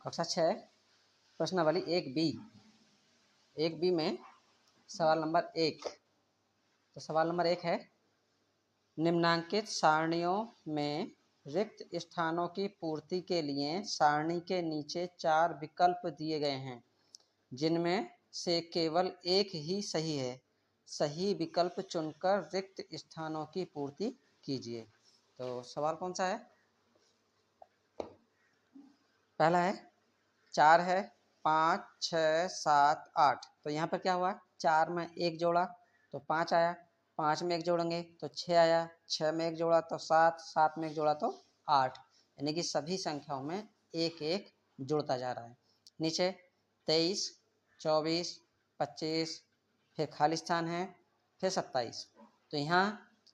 कक्षा 6 प्रश्नावली 1 बी में सवाल नंबर 1। तो सवाल नंबर 1 है, निम्नांकित सारणियों में रिक्त स्थानों की पूर्ति के लिए सारणी के नीचे 4 विकल्प दिए गए हैं, जिनमें से केवल एक ही सही है। सही विकल्प चुनकर रिक्त स्थानों की पूर्ति कीजिए। तो सवाल कौन सा है? पहला है 4 है, 5, 6, 7, 8। तो यहाँ पर क्या हुआ? 4 में 1 जोड़ा तो 5 आया, 5 में 1 जोड़ेंगे तो 6 आया, 6 में 1 जोड़ा तो 7, 7 में 1 जोड़ा तो 8। यानी कि सभी संख्याओं में एक एक जुड़ता जा रहा है। नीचे 23, 24, 25, फिर खाली स्थान है, फिर 27। तो यहाँ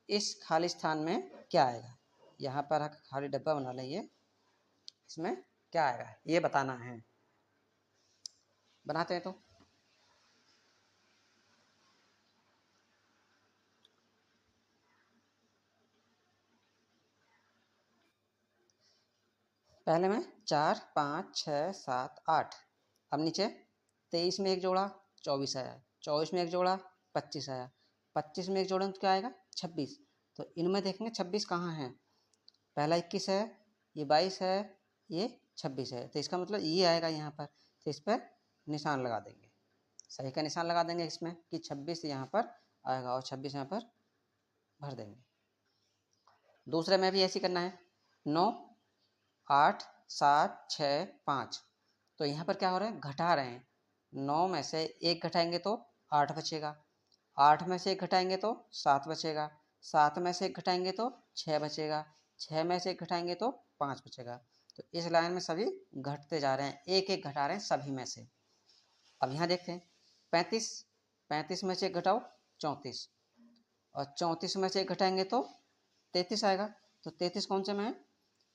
इस खाली स्थान में क्या आएगा? यहाँ पर खाली डब्बा बना लेंगे, इसमें क्या आएगा ये बताना है। बनाते हैं तो पहले में 4, 5, 6, 7, 8। अब नीचे 23 में 1 जोड़ा 24 आया, 24 में 1 जोड़ा 25 आया, 25 में 1 जोड़ें तो क्या आएगा? 26। तो इनमें देखेंगे 26 कहाँ है? पहला 21 है, ये 22 है, ये 26 है। तो इसका मतलब ये आएगा यहाँ पर। तो इस पर निशान लगा देंगे, सही का निशान लगा देंगे इसमें कि 26 यहाँ पर आएगा और 26 यहाँ पर भर देंगे। दूसरे में भी ऐसे करना है, 9, 8, 7, 6, 5। तो यहाँ पर क्या हो रहा है? घटा रहे हैं। 9 में से 1 घटाएंगे तो 8 बचेगा, 8 में से 1 घटाएंगे तो 7 बचेगा, 7 में से 1 घटाएंगे तो 6 बचेगा, 6 में से 1 घटाएंगे तो 5 बचेगा। तो इस लाइन में सभी घटते जा रहे हैं, एक एक घटा रहे हैं सभी में से। अब यहाँ देखते हैं 35, 35 में से 1 घटाओ 34, और 34 में से 1 घटाएंगे तो 33 आएगा। तो 33 कौन से में है?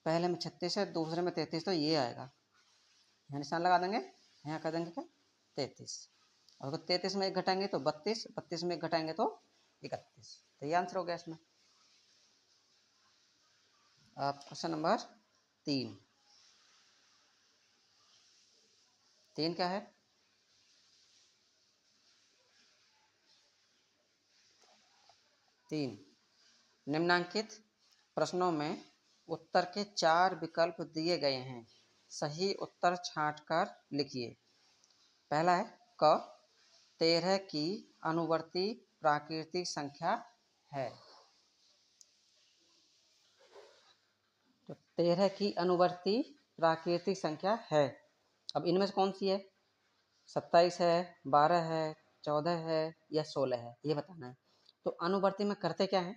पहले में 36 है, दूसरे में 33, तो ये आएगा। यहाँ निशान लगा देंगे, यहाँ कर देंगे क्या? 33। और अगर 33 में 1 घटाएंगे तो 32, 32 में 1 घटाएंगे तो 31। तो ये आंसर हो गया इसमें। अब क्वेश्चन नंबर 3। 3 क्या है? तीन, निम्नांकित प्रश्नों में उत्तर के 4 विकल्प दिए गए हैं, सही उत्तर छांटकर लिखिए। पहला है क, 13 की अनुवर्ती प्राकृतिक संख्या है। तो 13 की अनुवर्ती प्राकृतिक संख्या है। अब इनमें से कौन सी है? 27 है, 12 है, 14 है या 16 है, ये बताना है। तो अनुवर्ती में करते क्या है?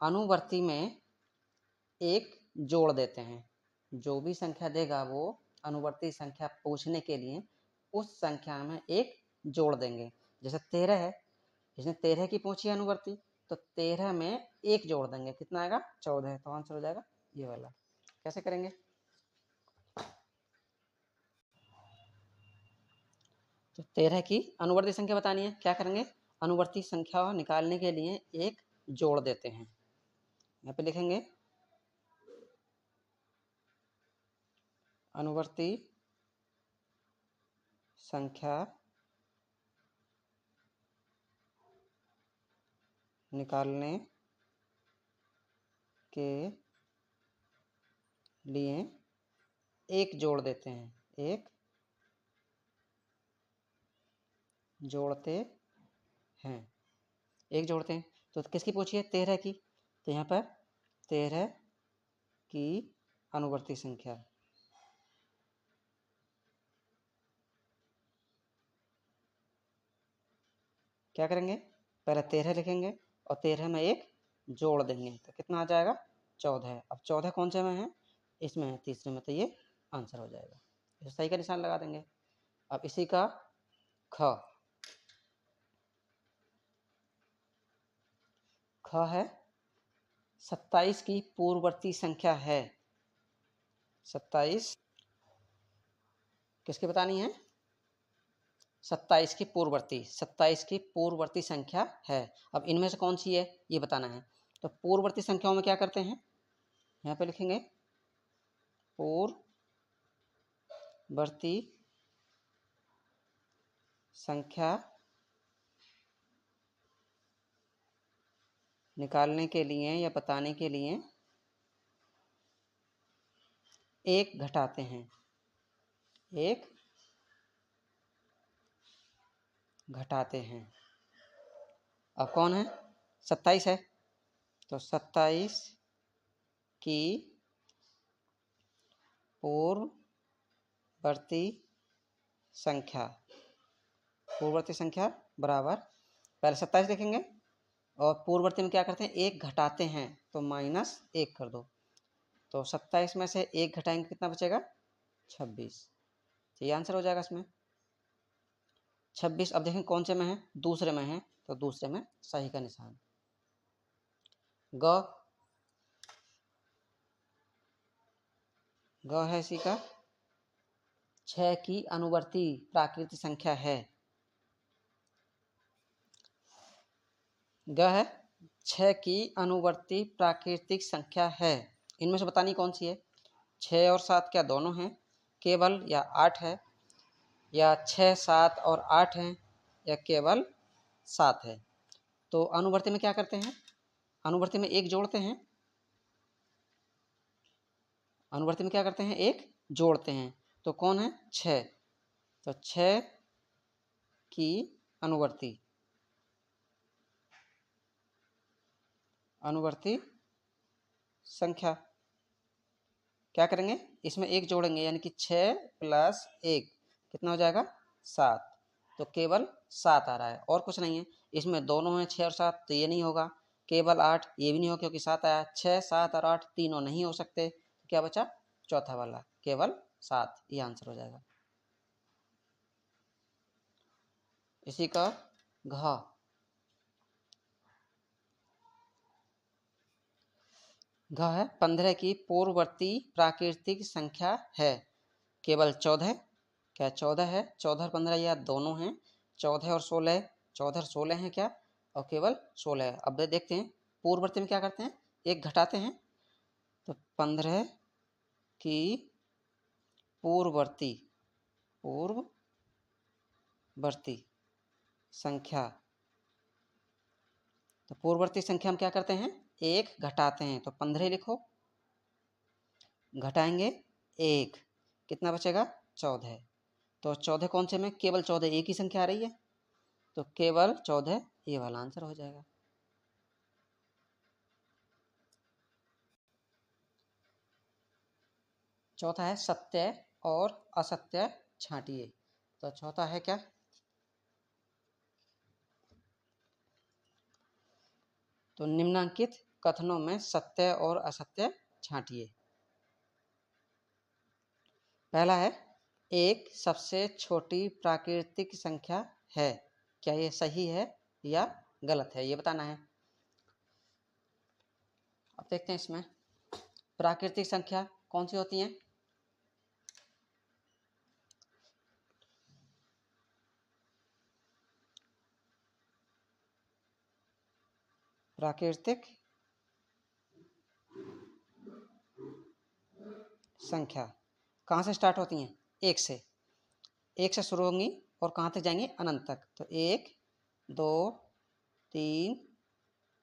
अनुवर्ती में एक जोड़ देते हैं। जो भी संख्या देगा वो अनुवर्ती संख्या पूछने के लिए उस संख्या में एक जोड़ देंगे। जैसे 13 है, इसने 13 की पूछी अनुवर्ती, तो 13 में एक जोड़ देंगे, कितना आएगा? 14। तो आंसर हो जाएगा ये वाला। कैसे करेंगे? तो 13 की अनुवर्ती संख्या बतानी है, क्या करेंगे? अनुवर्ती संख्या निकालने के लिए एक जोड़ देते हैं। यहाँ पे लिखेंगे अनुवर्ती संख्या निकालने के लिए एक जोड़ देते हैं, एक जोड़ते हैं, एक जोड़ते हैं। तो किसकी पूछी है? 13 की। तो यहाँ पर 13 की अनुवर्ती संख्या, क्या करेंगे? पहले 13 लिखेंगे और 13 में एक जोड़ देंगे, तो कितना आ जाएगा? 14। अब 14 कौन से में है? इसमें है, तीसरे में। तो ये आंसर हो जाएगा। तो सही का निशान लगा देंगे। अब इसी का ख। ख है 27 की पूर्ववर्ती संख्या है। 27 किसकी बतानी है? 27 की पूर्ववर्ती, 27 की पूर्ववर्ती संख्या है। अब इनमें से कौन सी है ये बताना है। तो पूर्ववर्ती संख्याओं में क्या करते हैं? यहाँ पे लिखेंगे बढ़ती संख्या निकालने के लिए या बताने के लिए एक घटाते हैं, एक घटाते हैं। अब कौन है? 27 है, तो 27 की पूर्ववर्ती संख्या, पूर्ववर्ती संख्या बराबर, पहले 27 लिखेंगे और पूर्ववर्ती में क्या करते हैं? एक घटाते हैं, तो -1 कर दो। तो 27 में से 1 घटाएंगे, कितना बचेगा? 26। तो ये आंसर हो जाएगा इसमें 26। अब देखें कौन से में है? दूसरे में है, तो दूसरे में सही का निशान। ग है इसी का 6 की अनुवर्ती प्राकृतिक संख्या है। ग है 6 की अनुवर्ती प्राकृतिक संख्या है। इनमें से बतानी कौन सी है? 6 और 7 क्या दोनों हैं? केवल या 8 है? या 6, 7 और 8 हैं? या केवल 7 है? तो अनुवर्ती में क्या करते हैं? अनुवर्ती में एक जोड़ते हैं। अनुवर्ती में क्या करते हैं? एक जोड़ते हैं। तो कौन है? 6। तो 6 की अनुवर्ती संख्या क्या करेंगे? इसमें एक जोड़ेंगे, यानी कि 6 + 1 कितना हो जाएगा? 7। तो केवल 7 आ रहा है और कुछ नहीं है। इसमें दोनों हैं 6 और 7, तो ये नहीं होगा। केवल 8, ये भी नहीं होगा क्योंकि 7 आया। 6, 7 और 8 तीनों नहीं हो सकते। क्या बचा? चौथा वाला, केवल 7। ये आंसर हो जाएगा। इसी का घ है 15 की पूर्ववर्ती प्राकृतिक संख्या है। केवल 14। क्या 14 है? 14 और 15 या दोनों हैं। 14 और 16, 14 और 16 हैं क्या? और केवल 16 है। अब देखते हैं पूर्ववर्ती में क्या करते हैं? एक घटाते हैं। तो 15 की पूर्ववर्ती संख्या, तो पूर्ववर्ती संख्या हम क्या करते हैं? एक घटाते हैं। तो 15 लिखो, घटाएंगे 1, कितना बचेगा? 14। तो 14 कौन से में? केवल 14, एक ही संख्या आ रही है, तो केवल 14 ये वाला आंसर हो जाएगा। चौथा है सत्य और असत्य छांटिए। तो चौथा है क्या? तो निम्नलिखित कथनों में सत्य और असत्य छांटिए। पहला है, एक सबसे छोटी प्राकृतिक संख्या है। क्या ये सही है या गलत है? ये बताना है। अब देखते हैं इसमें प्राकृतिक संख्या कौन सी होती हैं। प्राकृतिक संख्या कहाँ से स्टार्ट होती हैं? एक से। एक से शुरू होंगी और कहाँ तक जाएंगी? अनंत तक। तो 1, 2, 3,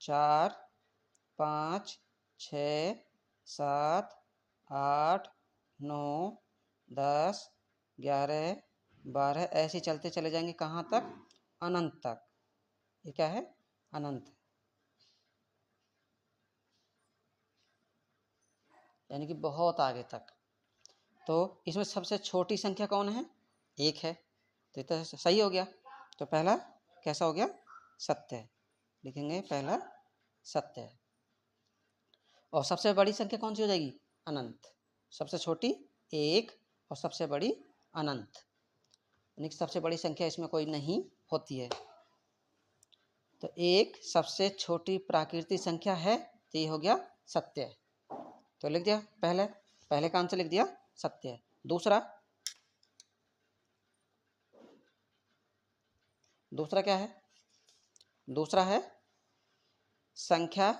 4, 5, 6, 7, 8, 9, 10, 11, 12 ऐसे चलते चले जाएंगे कहाँ तक? अनंत तक। ये क्या है? अनंत, यानी कि बहुत आगे तक। तो इसमें सबसे छोटी संख्या कौन है? एक है, तो ये तो सही हो गया। तो पहला कैसा हो गया? सत्य। लिखेंगे पहला सत्य। और सबसे बड़ी संख्या कौन सी हो जाएगी? अनंत। सबसे छोटी 1 और सबसे बड़ी अनंत, यानी कि सबसे बड़ी संख्या इसमें कोई नहीं होती है। तो एक सबसे छोटी प्राकृतिक संख्या है, तो ये हो गया सत्य। तो लिख दिया पहले का आंसर लिख दिया सत्य। दूसरा क्या है? दूसरा है, संख्या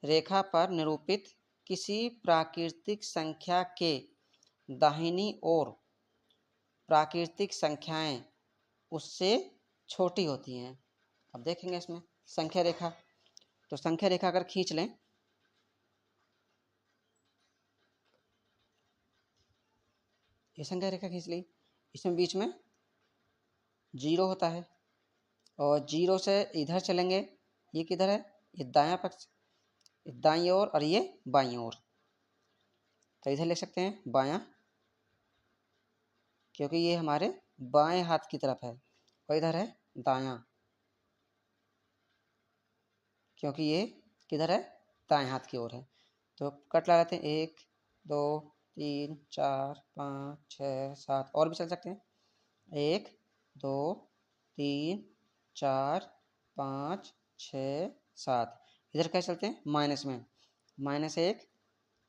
रेखा पर निरूपित किसी प्राकृतिक संख्या के दाहिनी ओर प्राकृतिक संख्याएं उससे छोटी होती हैं। अब देखेंगे इसमें संख्या रेखा, तो संख्या रेखा अगर खींच लें, ये संख्या रेखा खींच ली, इसमें बीच में जीरो होता है और जीरो से इधर चलेंगे, ये किधर है, ये दायां पक्ष, दाईं ओर और ये बाईं ओर, तो इधर लिख सकते हैं बायां, क्योंकि ये हमारे बाएं हाथ की तरफ है, और इधर है दायां, क्योंकि ये किधर है, दाएं हाथ की ओर है। तो कट लगा लेते हैं, 1 2 3 4 5 6 7, और भी चल सकते हैं, 1 2 3 4 5 6 7। इधर कैसे चलते हैं, माइनस में, -1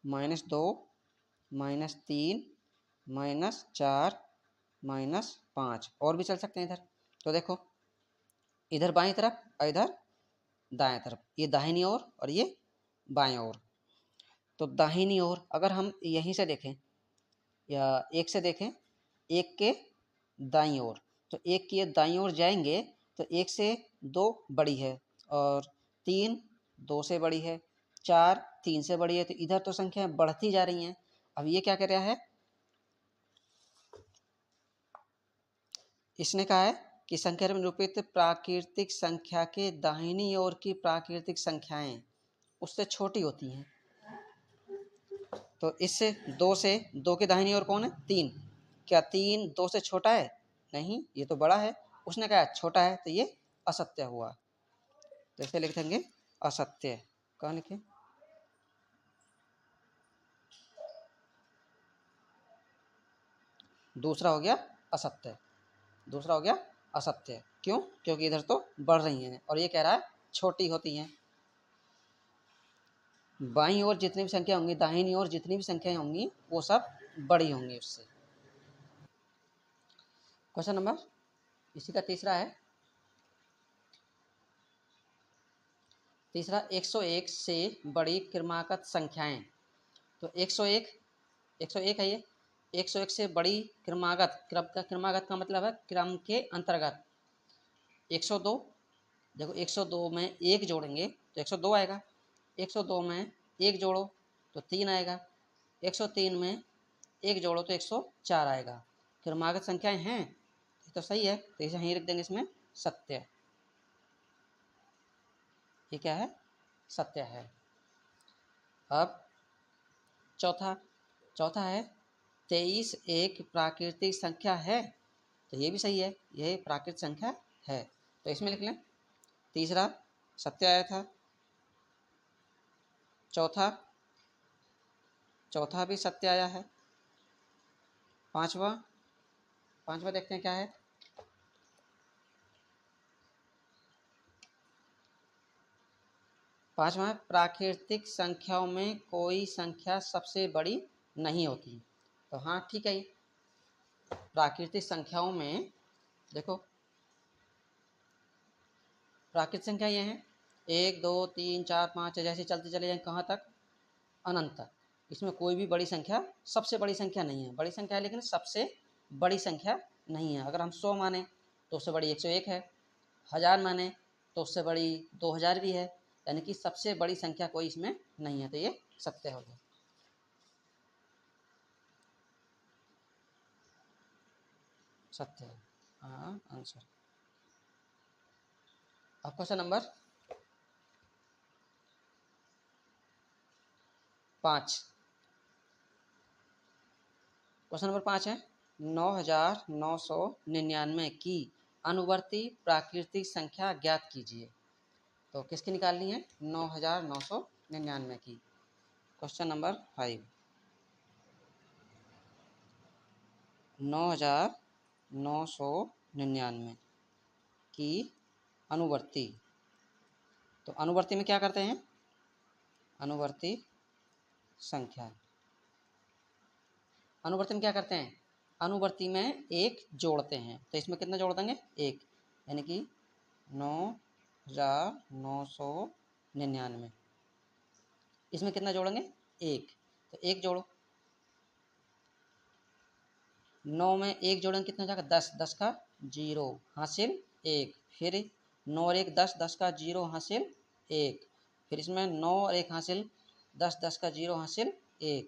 -2 -3 -4 -5, और भी चल सकते हैं इधर। तो देखो इधर बाईं तरफ और इधर दाएं तरफ, ये दाहिनी ओर और ये बाएं ओर। तो दाहिनी ओर अगर हम यहीं से देखें या एक से देखें, एक के दाईं ओर, तो एक की दाईं ओर जाएंगे तो 1 से 2 बड़ी है, और 3 2 से बड़ी है, 4 3 से बड़ी है, तो इधर तो संख्या बढ़ती जा रही हैं। अब ये क्या कर रहा है, इसने कहा है कि संख्या में निरूपित प्राकृतिक संख्या के दाहिनी ओर की प्राकृतिक संख्याएं उससे छोटी होती हैं। तो इससे 2 से 2 के दाहिनी ओर कौन है, 3, क्या 3 2 से छोटा है, नहीं, ये तो बड़ा है, उसने कहा छोटा है, तो ये असत्य हुआ। तो इसे लिख देंगे असत्य। कहाँ लिखे, दूसरा हो गया असत्य, दूसरा हो गया असत्य। क्यों, क्योंकि इधर तो बढ़ रही हैं और ये कह रहा है छोटी होती हैं। बाईं ओर जितनी भी संख्या होंगी, दाहिनी ओर जितनी भी संख्याएं होंगी, वो सब बड़ी होंगी उससे। क्वेश्चन नंबर इसी का तीसरा है, तीसरा 101 से बड़ी क्रमागत संख्याएं। तो 101 101 है ये, 101 से बड़ी क्रमागत, क्रमागत का मतलब है क्रम के अंतर्गत। 102, देखो 102 में एक जोड़ेंगे तो 102 आएगा, 102 में एक जोड़ो तो 3 आएगा, 103 में एक जोड़ो तो 104 आएगा। क्रमागत संख्याएं हैं, तो सही है, तो इसे यहीं रख देंगे, इसमें सत्य, ये क्या है, सत्य है। अब चौथा, चौथा है 23 एक प्राकृतिक संख्या है, तो ये भी सही है, ये प्राकृतिक संख्या है, तो इसमें लिख लें, तीसरा सत्य आया था, चौथा चौथा भी सत्य आया है, पांचवा, पांचवा देखते हैं क्या है, पांचवा है प्राकृतिक संख्याओं में कोई संख्या सबसे बड़ी नहीं होती। तो हाँ ठीक है, प्राकृतिक संख्याओं में देखो प्राकृतिक संख्या ये हैं 1 2 3 4 5 जैसे चलते चले जाएं, कहाँ तक, अनंत तक। इसमें कोई भी बड़ी संख्या सबसे बड़ी संख्या नहीं है, बड़ी संख्या है लेकिन सबसे बड़ी संख्या नहीं है। अगर हम 100 माने तो उससे बड़ी 101 है, 1000 माने तो उससे बड़ी 2000 भी है, यानी कि सबसे बड़ी संख्या कोई इसमें नहीं है, तो ये सत्य हो गया। सत्य है, हाँ आंसर। अब क्वेश्चन नंबर 5, क्वेश्चन नंबर 5 है 9999 की अनुवर्ती प्राकृतिक संख्या ज्ञात कीजिए। तो किसकी निकालनी है, 9999 की। क्वेश्चन नंबर 5, 9999 की अनुवर्ती। तो अनुवर्ती में क्या करते हैं, अनुवर्ती संख्या, अनुवर्ती में क्या करते हैं, अनुवर्ती में एक जोड़ते हैं, तो इसमें कितना जोड़ देंगे, एक, यानी कि 9999, इसमें कितना जोड़ेंगे, एक, तो एक जोड़ो, 9 में एक जोड़ेंगे कितना हो जाएगा 10, 10 का 0 हासिल 1, फिर 9 और 1 10, 10 का 0 हासिल 1, फिर इसमें 9 और 1 हासिल 10, 10 का 0 हासिल 1,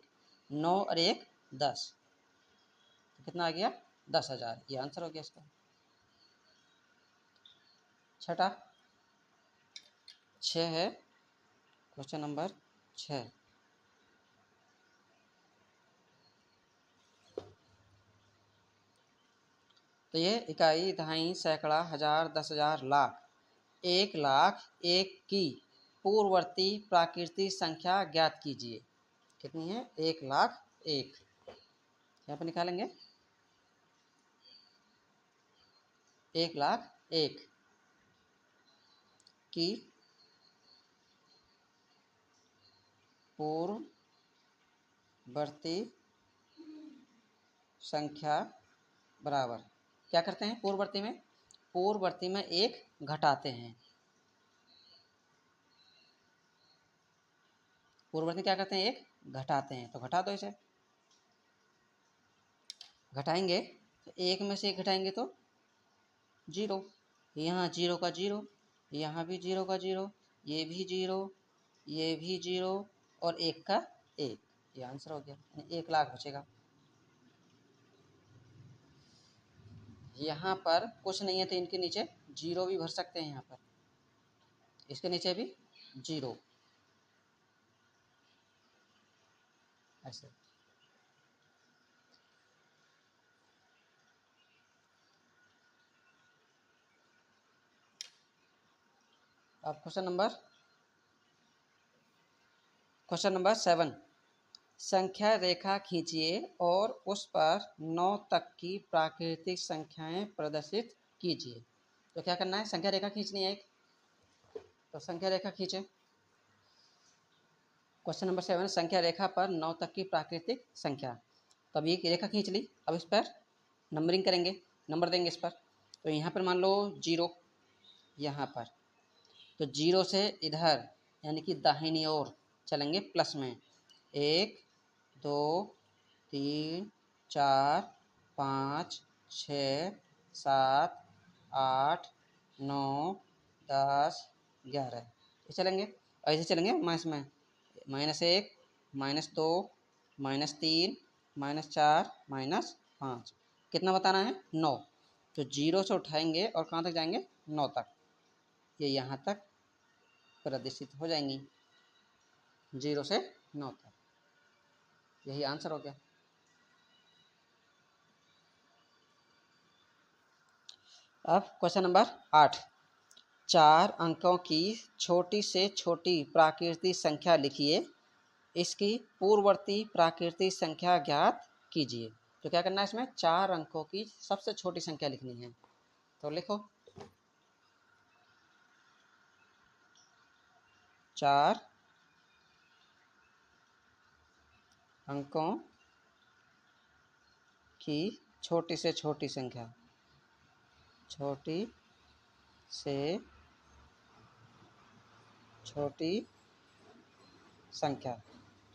9 और 1 10, तो कितना आ गया 10,000। ये आंसर हो गया इसका। छठा 6 है, क्वेश्चन नंबर 6। तो ये इकाई, दहाई, सैकड़ा, हजार, 10,000, लाख, 1,00,000 एक की पूर्ववर्ती प्राकृतिक संख्या ज्ञात कीजिए। कितनी है 1,00,001। यहाँ पर निकालेंगे 1,00,001 की पूर्ववर्ती संख्या बराबर, क्या करते हैं पूर्ववर्ती में, पूर्ववर्ती में एक घटाते हैं। पूर्ववर्ती क्या करते हैं एक घटाते हैं, तो घटा दो इसे। घटाएंगे तो एक में से एक घटाएंगे तो 0, यहाँ 0 का 0, यहाँ भी 0 का 0, ये भी 0, ये भी 0 और 1 का 1। ये आंसर हो गया, 1,00,000 बचेगा। यहाँ पर कुछ नहीं है तो इनके नीचे 0 भी भर सकते हैं। यहाँ पर इसके नीचे भी 0 ऐसे। अब क्वेश्चन नंबर 7, संख्या रेखा खींचिए और उस पर 9 तक की प्राकृतिक संख्याएं प्रदर्शित कीजिए। तो क्या करना है, संख्या रेखा खींचनी है एक, तो संख्या रेखा खींचे। क्वेश्चन नंबर 7, संख्या रेखा पर 9 तक की प्राकृतिक संख्या। तो अब ये रेखा खींच ली, अब इस पर नंबरिंग करेंगे, नंबर देंगे इस पर। तो यहाँ पर मान लो 0, यहाँ पर तो 0 से इधर यानी कि दाहिनी ओर चलेंगे प्लस में, 1 2 3 4 5 6 7 8 9 10 11 ये चलेंगे। ऐसे चलेंगे माइनस में, -1 -2 -3 -4 -5, कितना बताना है 9। तो 0 से उठाएंगे और कहाँ तक जाएंगे 9 तक, ये यहाँ तक प्रदर्शित हो जाएंगी 0 से 9 तक। यही आंसर हो गया। अब क्वेश्चन नंबर 8, 4 अंकों की छोटी से छोटी प्राकृतिक संख्या लिखिए, इसकी पूर्ववर्ती प्राकृतिक संख्या ज्ञात कीजिए। तो क्या करना है इसमें, 4 अंकों की सबसे छोटी संख्या लिखनी है। तो लिखो 4 अंकों की छोटी से छोटी संख्या, छोटी से छोटी संख्या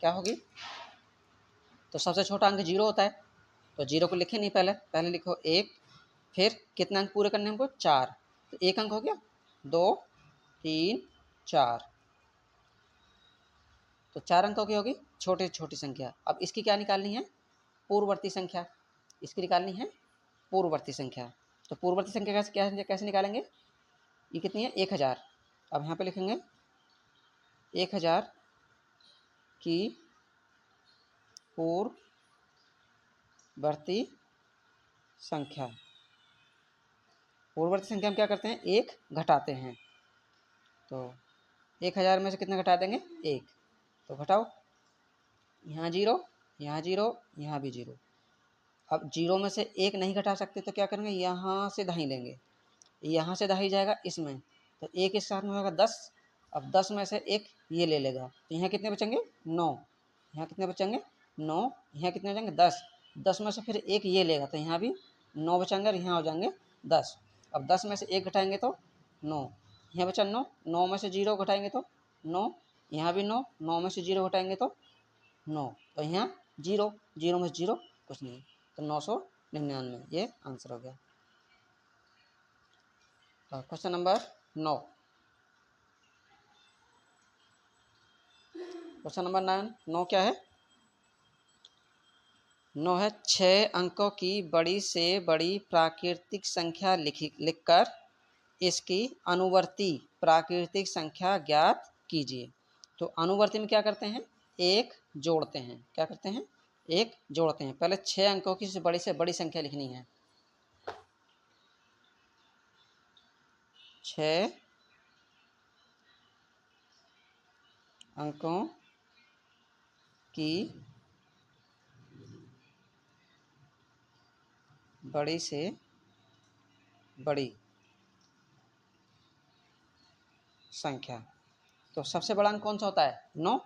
क्या होगी। तो सबसे छोटा अंक 0 होता है, तो 0 को लिखे नहीं, पहले लिखो 1, फिर कितने अंक पूरे करने हमको 4, तो 1 अंक हो गया, 2 3 4, तो 4 अंकों की होगी छोटी से छोटी संख्या। अब इसकी क्या निकालनी है, पूर्ववर्ती संख्या, इसकी निकालनी है पूर्ववर्ती संख्या। तो पूर्ववर्ती संख्या कैसे निकालेंगे, ये कितनी है 1000। अब यहाँ पे लिखेंगे 1000 की पूर्ववर्ती संख्या। पूर्ववर्ती संख्या हम क्या करते हैं, एक घटाते हैं। तो 1000 में से कितना घटा देंगे 1, तो घटाओ, यहाँ 0 यहाँ 0 यहाँ भी 0। अब 0 में से 1 नहीं घटा सकते तो क्या करेंगे, यहाँ से दहाई लेंगे, यहाँ से दहाई जाएगा इसमें, तो 1 इस साथ में होगा 10। अब 10 में से 1 ये ले लेगा, तो यहाँ कितने बचेंगे 9, यहाँ कितने बचेंगे 9, यहाँ कितने बचेंगे 10। 10 में से फिर 1 ये लेगा, तो यहाँ भी 9 बचेंगे और यहाँ हो जाएंगे 10। अब 10 में से 1 घटाएंगे तो 9, यहाँ बचा 9, 9 में से 0 घटाएंगे तो 9, यहाँ भी 9, 9 में से 0 घटाएंगे तो 9, तो यहाँ 0, 0 में से 0 कुछ नहीं, तो 900 99, ये आंसर हो गया। Question number 9। क्वेश्चन नंबर 9 क्या है? 9 है 6 अंकों की बड़ी से बड़ी प्राकृतिक संख्या लिखकर इसकी अनुवर्ती प्राकृतिक संख्या ज्ञात कीजिए। तो अनुवर्ती में क्या करते हैं? एक जोड़ते हैं। क्या करते हैं? एक जोड़ते हैं। पहले 6 अंकों की से बड़ी संख्या लिखनी है। 6 अंकों की बड़ी से बड़ी संख्या। तो सबसे बड़ा अंक कौन सा होता है? 9।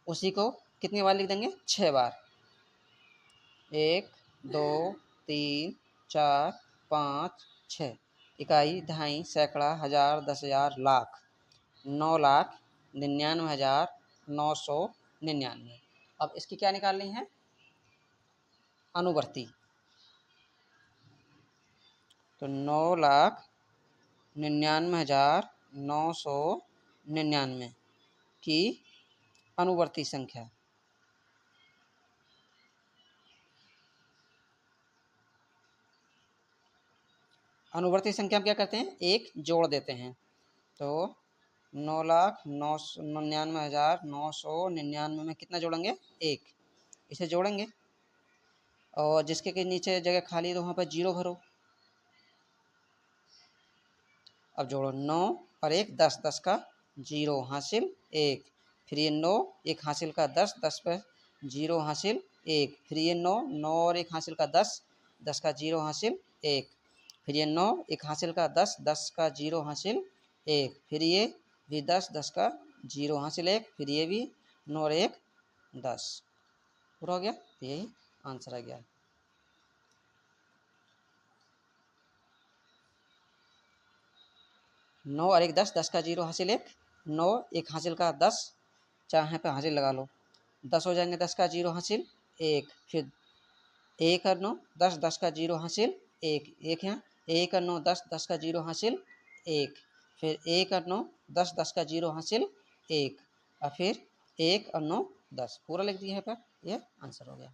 उसी को कितनी बार लिख देंगे? 6 बार। 1 2 3 4 5 6। इकाई, दहाई, सैकड़ा, हजार, 10,000, लाख। 9,99,999। अब इसकी क्या निकालनी है? अनुवर्ती। तो 9,99,999 की अनुवर्ती संख्या। अनुवर्ती संख्या में क्या करते हैं? एक जोड़ देते हैं। तो 9,99,999 में कितना जोड़ेंगे? एक। इसे जोड़ेंगे और जिसके के नीचे जगह खाली है तो वहाँ पर 0 भरो। अब जोड़ो 9 और 1 10, 10 का 0 हासिल 1। फिर ये 9 1 हासिल का 10, 10 पर 0 हासिल 1। फिर ये 9 9 और 1 हासिल का 10, 10 का 0 हासिल 1। फिर ये 9 1 हासिल का 10, 10 का 0 हासिल 1। फिर ये भी 10, 10 का 0 हासिल 1। फिर ये भी 9 और 1 10। पूरा हो गया। तो यही आंसर आ गया। 9 और 1 10, 10 का 0 हासिल 1। 9 1 हासिल का 10, चाहे पे हासिल लगा लो। 10 हो जाएंगे, 10 का 0 हासिल 1। फिर 1 और 9 10, 10 का 0 हासिल 1। 1 यहाँ 1 और 9 10, 10 का 0 हासिल 1। फिर 1 और 9 10, 10 का 0 हासिल 1। और फिर 1 और 9 10। पूरा लिख दिया है पर यह आंसर हो गया।